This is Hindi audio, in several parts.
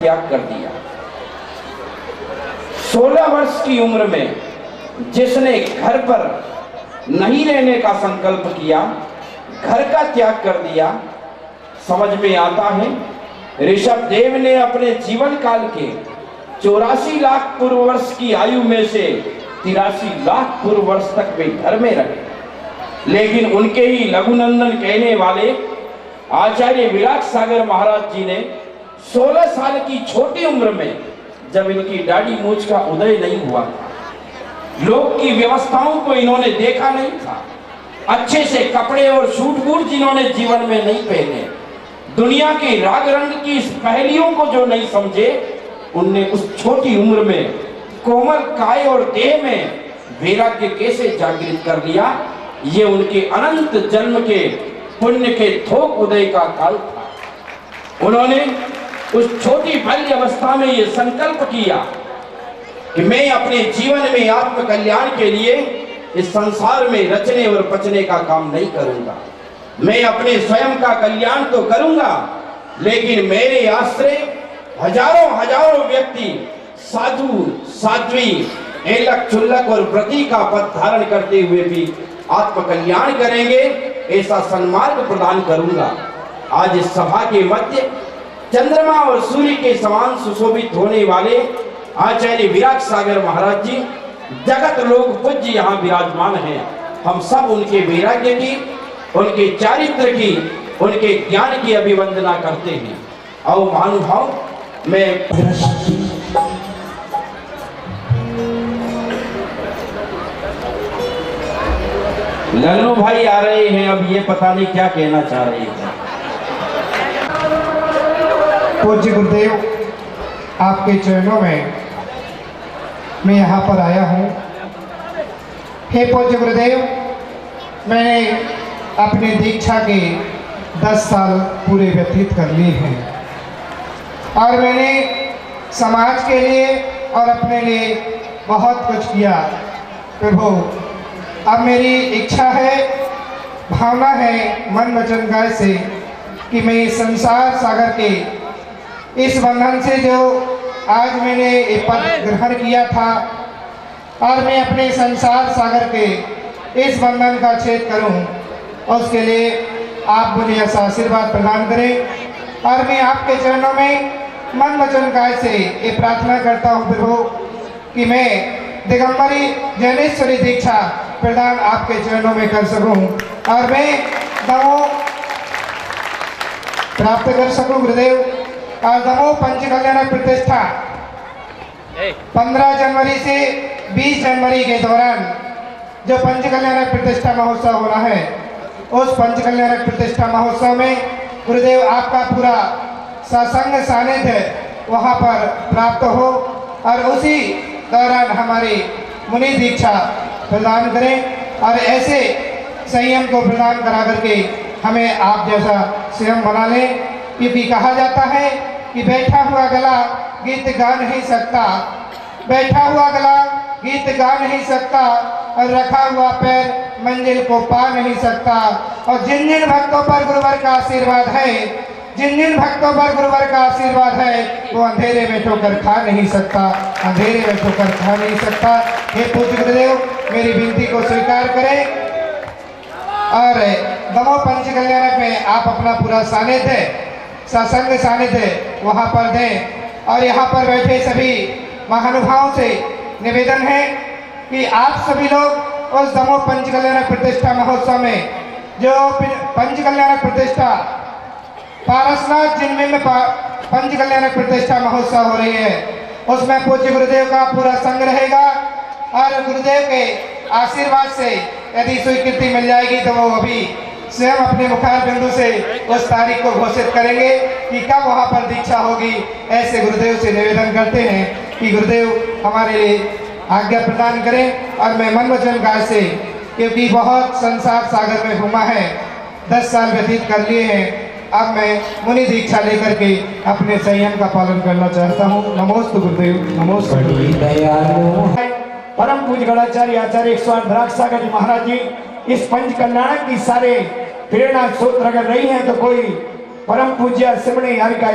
त्याग कर दिया। 16 वर्ष की उम्र में जिसने घर पर नहीं रहने का संकल्प किया, घर का त्याग कर दिया, समझ में आता है ऋषभ देव ने अपने जीवन काल के 84 लाख पूर्व वर्ष की आयु में से 83 लाख पूर्व वर्ष तक वे घर में रहे। लेकिन उनके ही लघुनंदन कहने वाले आचार्य विराट सागर महाराज जी ने 16 साल की छोटी उम्र में, जब इनकी दाढ़ी मूछ का उदय नहीं हुआ था, लोक की व्यवस्थाओं को इन्होंने देखा नहीं था, अच्छे से कपड़े और सूट बूट जिन्होंने जीवन में नहीं पहने, दुनिया की राग रंग की इस पहलियों को जो नहीं समझे, उनने उस छोटी उम्र में कोमल काय और देह में वैराग्य कैसे जागृत कर लिया। ये उनके अनंत जन्म के पुण्य के थोक उदय का काल था। उन्होंने उस छोटी बाल्य अवस्था में ये संकल्प किया कि मैं अपने जीवन में आत्म कल्याण के लिए इस संसार में रचने और पचने का काम नहीं करूंगा। मैं अपने स्वयं का कल्याण तो करूंगा, लेकिन मेरे आश्रय हजारों हजारों व्यक्ति साधु साध्वी एलक चुल्लक और व्रती का पद धारण करते हुए भी आत्म कल्याण करेंगे, ऐसा सन्मार्ग प्रदान करूंगा। आज इस सभा के मध्य चंद्रमा और सूर्य के समान सुशोभित होने वाले आचार्य विराट सागर महाराज जी जगत लोक पूज्य यहाँ विराजमान हैं। हम सब उनके वैराग्य की, उनके चारित्र की, उनके ज्ञान की अभिवंदना करते हैं। और महानुभाव, मैं लल्लू भाई आ रहे हैं, अब ये पता नहीं क्या कहना चाह रहे हैं। पूज्य गुरुदेव, आपके चरणों में मैं यहाँ पर आया हूँ। हे पूज्य गुरुदेव, मैंने अपनी दीक्षा के 10 साल पूरे व्यतीत कर लिए हैं और मैंने समाज के लिए और अपने लिए बहुत कुछ किया। प्रभु, अब मेरी इच्छा है, भावना है मन वचन काया से कि मैं संसार सागर के इस बंधन से जो आज मैंने ये पद ग्रहण किया था और मैं अपने संसार सागर के इस बंधन का छेद करूं, और उसके लिए आप मुझे ऐसा आशीर्वाद प्रदान करें। और मैं आपके चरणों में मन वचन काया से ये प्रार्थना करता हूं प्रभु कि मैं दिगंबरी जैनेश्वरी दीक्षा प्रदान आपके चरणों में कर सकूं और मैं नमो प्राप्त कर सकूं गुरुदेव। और नमो पंच कल्याण प्रतिष्ठा 15 जनवरी से 20 जनवरी के दौरान जो पंच कल्याण प्रतिष्ठा महोत्सव होना है, उस पंच कल्याण प्रतिष्ठा महोत्सव में गुरुदेव आपका पूरा सत्संग सानिध्य वहाँ पर प्राप्त हो और उसी दौरान हमारी मुनि दीक्षा प्रदान करें और ऐसे संयम को प्रदान करा करके हमें आप जैसा स्वयं बना लें। क्योंकि कहा जाता है कि बैठा हुआ गला गीत गा नहीं सकता, बैठा हुआ गला गीत गा नहीं सकता और रखा हुआ पैर मंजिल को पा नहीं सकता। और जिन जिन भक्तों पर गुरुवर का आशीर्वाद है, जिन जिन भक्तों पर गुरुवर का आशीर्वाद है, वो अंधेरे में ठोकर खा नहीं सकता, अंधेरे में ठोकर खा नहीं सकता। हे पूज्य गुरुदेव, मेरी विनती को स्वीकार करें और नमो पंच कल्याण में आप अपना पूरा सानिध्य, सत्संग सानिध्य वहाँ पर दें। और यहाँ पर बैठे सभी महानुभावों से निवेदन है कि आप सभी लोग उस नमो पंच कल्याण प्रतिष्ठा महोत्सव में जो पंच कल्याण प्रतिष्ठा पारसनाथ जिनमें में पंच कल्याण प्रतिष्ठा महोत्सव हो रही है, उसमें पूज्य गुरुदेव का पूरा संग रहेगा और गुरुदेव के आशीर्वाद से यदि स्वीकृति मिल जाएगी तो वो अभी स्वयं अपने मुखार बिंदु से उस तारीख को घोषित करेंगे कि कब वहाँ पर दीक्षा होगी। ऐसे गुरुदेव से निवेदन करते हैं कि गुरुदेव हमारे लिए आज्ञा प्रदान करें। और मैं मन वचन काया से, क्योंकि बहुत संसार सागर में घूमा है, 10 साल व्यतीत कर लिए हैं, अब मैं मुनि दीक्षा लेकर के अपने संयम का पालन करना चाहता हूँ। नमोस्तु गुरुदेव, नमोस्तु परम पूज्य गणाचार्य आचार्य 108 विराट सागर जी महाराज जी इस पंच कल्याण की सारे प्रेरणा स्रोत अगर नहीं है तो कोई परम पूज्य सिमणी यानी का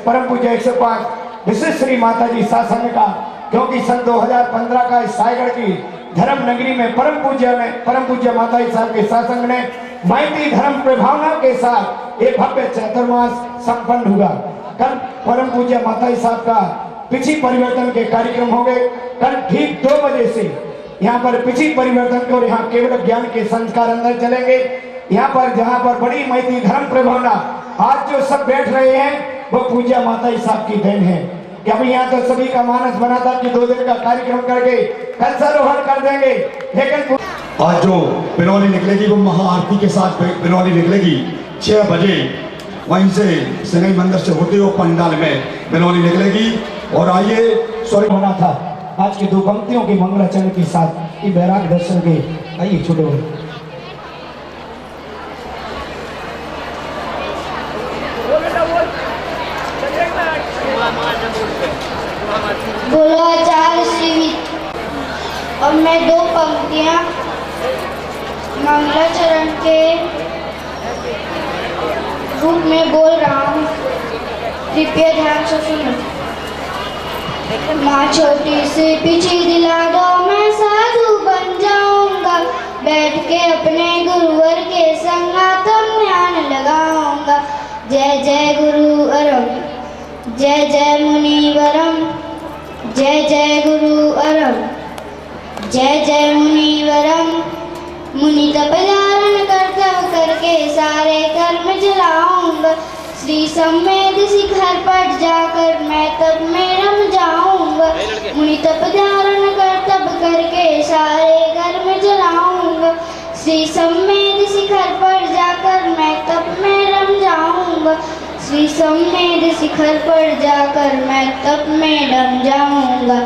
परम पूज्य 105 विशेष श्री माता जी शासन का, क्योंकि सन 2015 का इस सायगढ़ की धर्म नगरी में परम पूज्य माता जी साहब के शासन ने मैत्री धर्म प्रभावना के साथ एक भव्य चातुर्मास संपन्न हुआ। कल परम पूज्य माता जी साहब का पिछी परिवर्तन के कार्यक्रम हो गए। कल ठीक 2 बजे से यहाँ पर पिछी परिवर्तन के और यहाँ केवल ज्ञान के संस्कार अंदर चलेंगे। यहाँ पर जहाँ पर बड़ी मैत्री धर्म प्रभावना आज जो सब बैठ रहे हैं वो पूज्य माता जी साहब की देन है कि अभी यहाँ तो सभी का मानस बना था कि 2 दिन का कार्यक्रम करके कलशारोहण कर देंगे, लेकिन आज जो बिरौली निकलेगी वो महाआरती के साथ बिरौली निकलेगी 6 बजे वहीं से सिंगई मंदिर से होते हुए पंडाल में बिरौली निकलेगी। और आइए सॉरी होना था आज की 2 पंक्तियों के मंगलाचरण के साथ ये बैराग दर्शन के। आइए छोटे बोलो आचार्य श्री। और मैं 2 पंक्तियां मंगलाचरण के रूप में बोल रहा हूँ, कृपया ध्यान से सुनो। माँ छोटी सी पीछे दिला दो, मैं साधु बन जाऊंगा, बैठ के अपने गुरुवर के संगातम ध्यान लगाऊंगा। जय जय गुरु अरम, जय जय मुनिवरम, जय जय गुरु अरम, जय जय मुनिवरम। मुनि तप धारण कर्तव्य करके सारे कर्म जलाऊंगा, श्री सम्मेद शिखर पर जाकर मैं तप में रम जाऊंगा। मुनि तप धारण कर्तव्य करके सारे कर्म जलाऊंगा, श्री सम्मेद शिखर पर जाकर मैं तप में रम जाऊंगा। श्री सम्मेद शिखर पर जाकर मैं तप में रम जाऊंगा।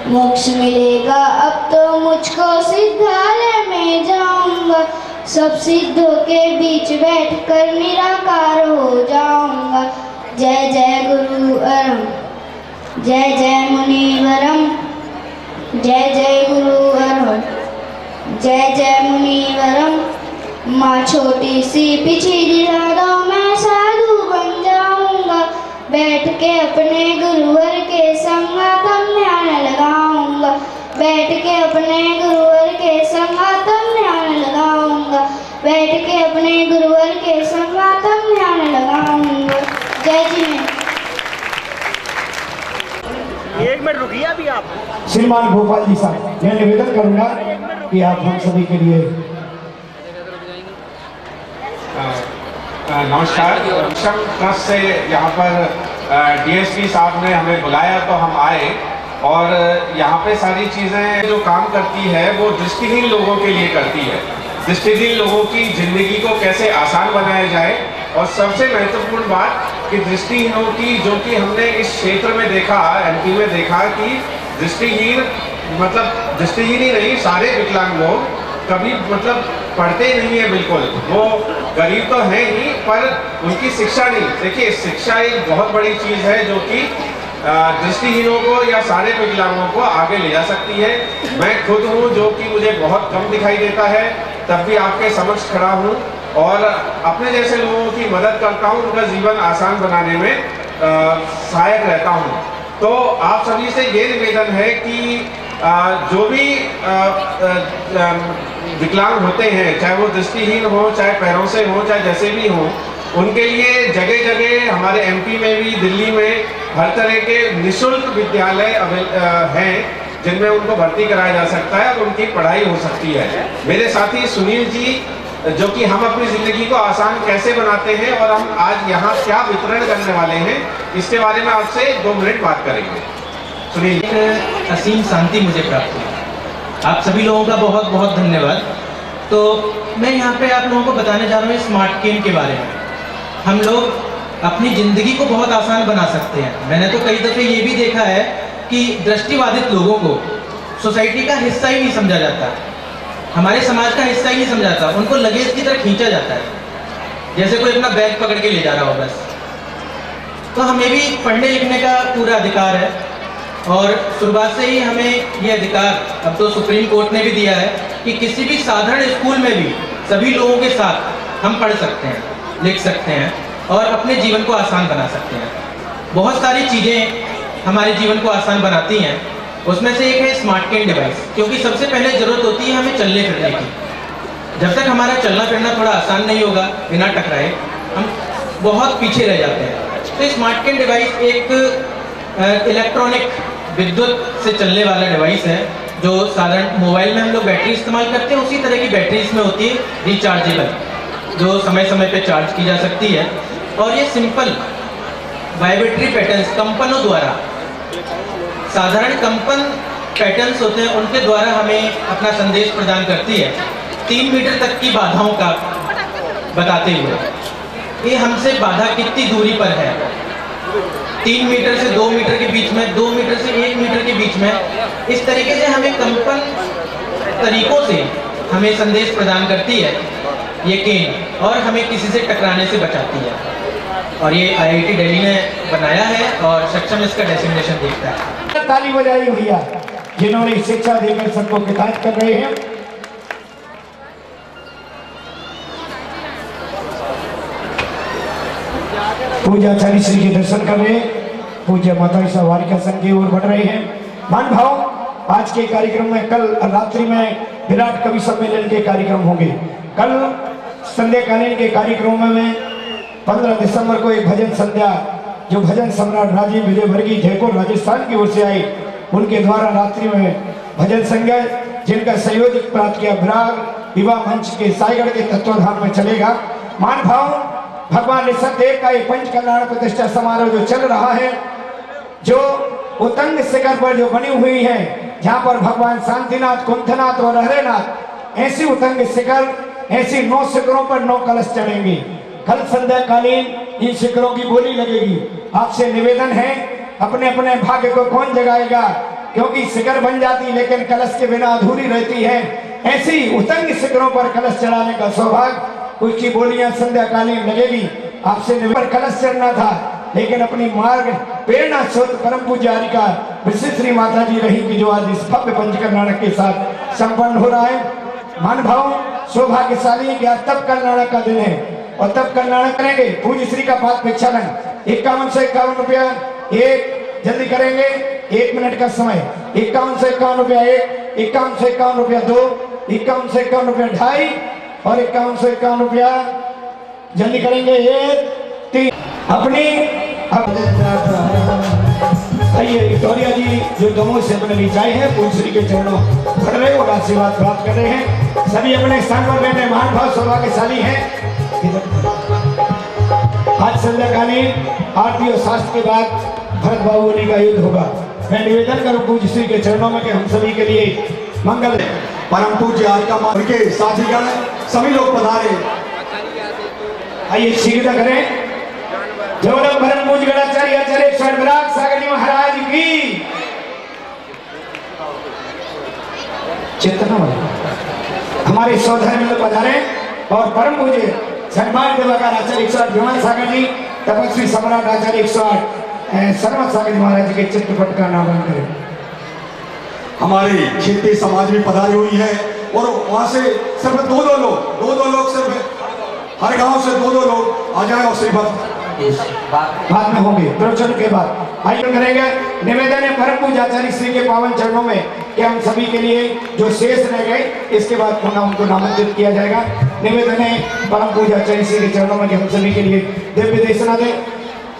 मोक्ष मिलेगा अब तो मुझको, सिद्धालय में जाऊंगा, सब सिद्धों के बीच बैठकर निराकार हो जाऊंगा। जय जय गुरु अरम, जय जय मुनिवरम, जय जय गुरु अरम, जय जय मुनिवरम। माँ छोटी सी पीछे दिला दो, मैं साधु बन जाऊंगा, बैठ के अपने गुरुवर के संगातम ध्यान लगाऊंगा, बैठ के अपने गुरुवर के संगातम ध्यान लगाऊंगा, बैठ के अपने गुरुवर के संगातम ध्यान लगाऊंगा। जय जी। 1 मिनट रुकिए अभी आप। श्रीमान भोपाल जी साहब, मैं निवेदन करूंगा कि आप हम सभी के लिए नमस्कार। सक्षम ट्रस्ट से यहाँ पर डीएसपी साहब ने हमें बुलाया तो हम आए और यहाँ पे सारी चीज़ें जो काम करती है वो दृष्टिहीन लोगों के लिए करती है। दृष्टिहीन लोगों की ज़िंदगी को कैसे आसान बनाया जाए, और सबसे महत्वपूर्ण बात कि दृष्टिहीनों की, जो कि हमने इस क्षेत्र में देखा, एमपी में देखा कि दृष्टिहीन मतलब दृष्टिहीन ही नहीं, सारे विकलांग लोग कभी मतलब पढ़ते नहीं है बिल्कुल। वो गरीब तो है ही पर उनकी शिक्षा नहीं। देखिए शिक्षा एक बहुत बड़ी चीज़ है जो कि दृष्टिहीनों को या सारे विकलांगों को आगे ले जा सकती है। मैं खुद हूँ जो कि मुझे बहुत कम दिखाई देता है, तब भी आपके समक्ष खड़ा हूँ और अपने जैसे लोगों की मदद करता हूँ, उनका जीवन आसान बनाने में सहायक रहता हूँ। तो आप सभी से ये निवेदन है कि जो भी विकलांग होते हैं, चाहे वो दृष्टिहीन हो, चाहे पैरों से हो, चाहे जैसे भी हो, उनके लिए जगह जगह हमारे एमपी में भी, दिल्ली में हर तरह के निःशुल्क विद्यालय हैं जिनमें उनको भर्ती कराया जा सकता है और उनकी पढ़ाई हो सकती है। मेरे साथी सुनील जी, जो कि हम अपनी ज़िंदगी को आसान कैसे बनाते हैं और हम आज यहाँ क्या वितरण करने वाले हैं, इसके बारे में आपसे 2 मिनट बात करेंगे। सुनील। असीम शांति मुझे प्राप्त हुई। आप सभी लोगों का बहुत बहुत धन्यवाद। तो मैं यहाँ पे आप लोगों को बताने जा रहा हूँ स्मार्ट केन के बारे में। हम लोग अपनी ज़िंदगी को बहुत आसान बना सकते हैं। मैंने तो कई दफ़े ये भी देखा है कि दृष्टिबाधित लोगों को सोसाइटी का हिस्सा ही नहीं समझा जाता, हमारे समाज का हिस्सा ही नहीं समझा जाता, उनको लगेज की तरह खींचा जाता है, जैसे कोई अपना बैग पकड़ के ले जा रहा हो बस। तो हमें भी पढ़ने लिखने का पूरा अधिकार है और शुरुआत से ही हमें ये अधिकार अब तो सुप्रीम कोर्ट ने भी दिया है कि किसी भी साधारण स्कूल में भी सभी लोगों के साथ हम पढ़ सकते हैं, लिख सकते हैं और अपने जीवन को आसान बना सकते हैं। बहुत सारी चीज़ें हमारे जीवन को आसान बनाती हैं। उसमें से एक है स्मार्ट केन डिवाइस, क्योंकि सबसे पहले ज़रूरत होती है हमें चलने फिरने की। जब तक हमारा चलना फिरना थोड़ा आसान नहीं होगा बिना टकराए, हम बहुत पीछे रह जाते हैं। तो स्मार्ट केन डिवाइस एक इलेक्ट्रॉनिक विद्युत से चलने वाला डिवाइस है, जो साधारण मोबाइल में हम लोग बैटरी इस्तेमाल करते हैं, उसी तरह की बैटरी इसमें होती है, रिचार्जेबल, जो समय समय पे चार्ज की जा सकती है। और ये सिंपल वाइब्रेटरी पैटर्न्स कंपनों द्वारा, साधारण कंपन पैटर्न्स होते हैं, उनके द्वारा हमें अपना संदेश प्रदान करती है 3 मीटर तक की बाधाओं का बताते हुए। ये हमसे बाधा कितनी दूरी पर है, 3 मीटर से 2 मीटर के बीच में, 2 मीटर से 1 मीटर के बीच में, इस तरीके से हमें कंपन तरीकों से हमें संदेश प्रदान करती है ये केन, और हमें किसी से टकराने से बचाती है। और ये IIT दिल्ली ने बनाया है और सक्षम इसका डेसिग्नेशन देखता है। ताली बजाई भैया जिन्होंने शिक्षा देकर सबको किताब कर रहे हैं। पूजा आचार्य श्री के दर्शन कर रहे हैं, पूज्य माता सवारिका संघ की ओर बढ़ रहे हैं। मान भाव, आज के कार्यक्रम में कल रात्रि में विराट कवि सम्मेलन के कार्यक्रम होंगे। कल संध्याकालीन के कार्यक्रमों में 15 दिसंबर को एक भजन संध्या, जो भजन सम्राट राजीव विजय वर्गीय जयपुर राजस्थान की ओर से आई, उनके द्वारा रात्रि में भजन संध्या, जिनका संयोजक प्राप्त किया विराग युवा मंच के साईगढ़ के तत्वाधान में चलेगा। मान भाव, भगवान ऋषभदेव का ये पंच कल्याण प्रतिष्ठा समारोह जो चल रहा है, जो उतंग शिखर पर जो बनी हुई है, जहाँ पर भगवान शांतिनाथ, कुंथनाथ और हरेनाथ, ऐसी उतंग शिखर, ऐसी 9 शिखरों पर 9 कलश चढ़ेंगे। कल संध्याकालीन इन शिखरों की बोली लगेगी। आपसे निवेदन है, अपने अपने भाग्य को कौन जगाएगा, क्योंकि शिखर बन जाती लेकिन कलश के बिना अधूरी रहती है। ऐसी उतंग शिखरों पर कलश चढ़ाने का सौभाग्य, उसकी बोलियां संध्याकालीन लगेगी। आपसे निवेदन, कलश चढ़ना था, लेकिन अपनी मार्ग प्रेरणा स्रोत परम पूज्य हरिका विशिष्ट श्री माता जी रही की जो आज इस भव्य पंचकल्याण के साथ संपन्न हो रहा है। मान भाव, सौभाग्यशाली है कि आज तब कल्याण का दिन है और तब कल्याण करेंगे। पूज्य श्री का पाद भिक्षालन 5151 रुपया एक, जल्दी करेंगे, 1 मिनट का समय। 5151 रुपया एक, 5151 रुपया 2, 5151 रुपया 2.5 और 5151 रुपया जल्दी करेंगे 1, 3। अपनी आइए विक्टोरिया जी जो दमोह से अपने नीचाए हैं, पूज्य श्री के चरणों पढ़ रहे और आशीर्वाद प्राप्त कर रहे हैं। सभी अपने स्थान पर बैठे महान भाव सौभाग्यशाली हैं। आज संध्याकालीन आरती और शास्त्र के बाद भरत बाबू जी का युद्ध होगा। मैं निवेदन करूं पूज्य श्री के चरणों में कि हम सभी के लिए मंगल। परम पूज्य हरिका माता के साथीगण सभी लोग पधारे। आइए शीघ्रता करें। जवल परम पूज्य गणाचार्य आचार्य स्वर्ण विराग सागर जी महाराज की चेतना हमारे सौधर्म में पधारे और परम पूज्य सन्मान देवाकार आचार्य 108 विमान सागर जी, तपस्वी सम्राट आचार्य 108 शर्मा सागर जी महाराज के चित्रपट का नाम करें। हमारे क्षेत्रीय समाज में पधारी हुई है और वहां से सिर्फ दो लोग सिर्फ हर गांव से 2 लोग आ जाए और श्रीमद बाद में होंगे प्रवचन के बाद। आइए करेंगे निवेदन है परम पूज्य आचार्य श्री के पावन चरणों में कि हम सभी के लिए जो शेष रह गए इसके बाद पुनः उनको नामांकित किया जाएगा। निवेदन है परम पूज्य आचार्य श्री के चरणों में कि हम सभी के लिए दिव्य देशना दे।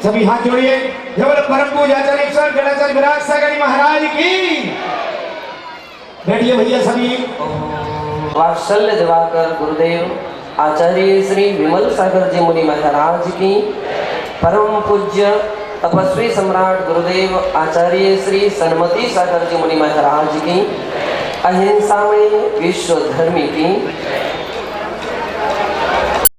सभी हाथ जोड़िए। जब परम पूज्य आचार्य गणाचार्य विराट सागर जी महाराज की। बैठिए भैया सभी। वात्सल्य दिवाकर गुरुदेव आचार्य श्री विमल सागर जी मुनि महाराज की, परम पूज्य तपस्वी सम्राट गुरुदेव आचार्य श्री सन्मति सागर जी मुनि महाराज की, अहिंसा में विश्व धर्म की